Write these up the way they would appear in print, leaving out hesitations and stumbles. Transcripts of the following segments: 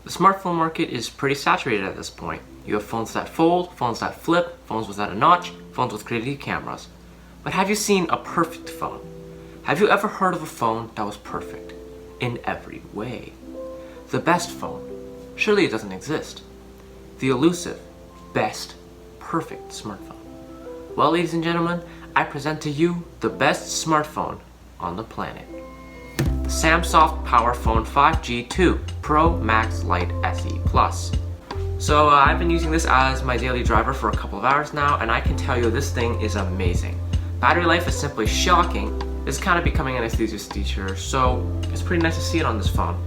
The smartphone market is pretty saturated at this point. You have phones that fold, phones that flip, phones without a notch, phones with gritty cameras. But have you seen a perfect phone? Have you ever heard of a phone that was perfect in every way? The best phone? Surely it doesn't exist. The elusive, best, perfect smartphone. Well, ladies and gentlemen, I present to you the best smartphone on the planet. The Samsung PowerPhone 5G 2 Pro Max Lite SE Plus. So I've been using this as my daily driver for a couple of hours now, and I can tell you this thing is amazing. Battery life is simply shocking. It's kind of becoming an enthusiast feature, so it's pretty nice to see it on this phone.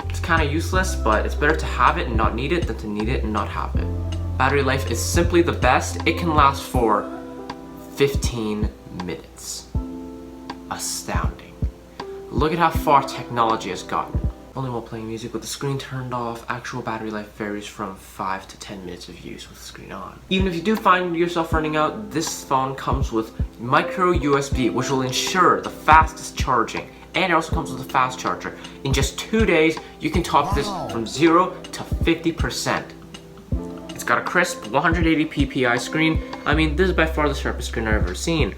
It's kind of useless, but it's better to have it and not need it than to need it and not have it. Battery life is simply the best. It can last for 15 minutes. Astounding. Look at how far technology has gotten. Only while playing music with the screen turned off, actual battery life varies from 5 to 10 minutes of use with the screen on. Even if you do find yourself running out, this phone comes with micro USB, which will ensure the fastest charging. And it also comes with a fast charger. In just 2 days, you can top this from 0 to 50%. It's got a crisp 180 ppi screen. I mean, this is by far the sharpest screen I've ever seen.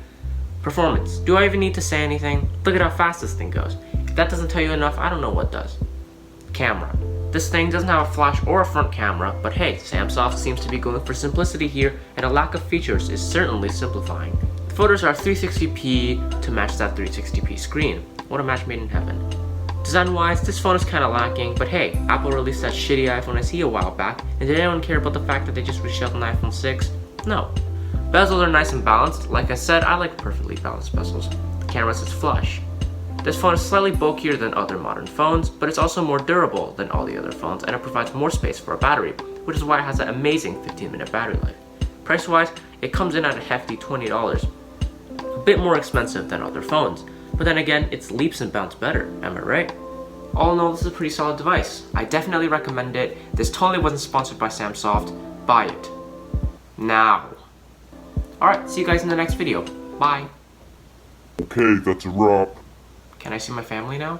Performance. Do I even need to say anything? Look at how fast this thing goes. If that doesn't tell you enough, I don't know what does. Camera. This thing doesn't have a flash or a front camera, but hey, Samsung seems to be going for simplicity here, and a lack of features is certainly simplifying. The photos are 360p to match that 360p screen. What a match made in heaven. Design-wise, this phone is kinda lacking, but hey, Apple released that shitty iPhone SE a while back, and did anyone care about the fact that they just reshelved an iPhone 6? No. Bezels are nice and balanced. Like I said, I like perfectly balanced bezels. The camera sits flush. This phone is slightly bulkier than other modern phones, but it's also more durable than all the other phones, and it provides more space for a battery, which is why it has that amazing 15-minute battery life. Price-wise, it comes in at a hefty $20. A bit more expensive than other phones, but then again, it's leaps and bounds better, am I right? All in all, this is a pretty solid device. I definitely recommend it. This totally wasn't sponsored by Samsung. Buy it. Now. Alright, see you guys in the next video. Bye. Okay, that's a wrap. Can I see my family now?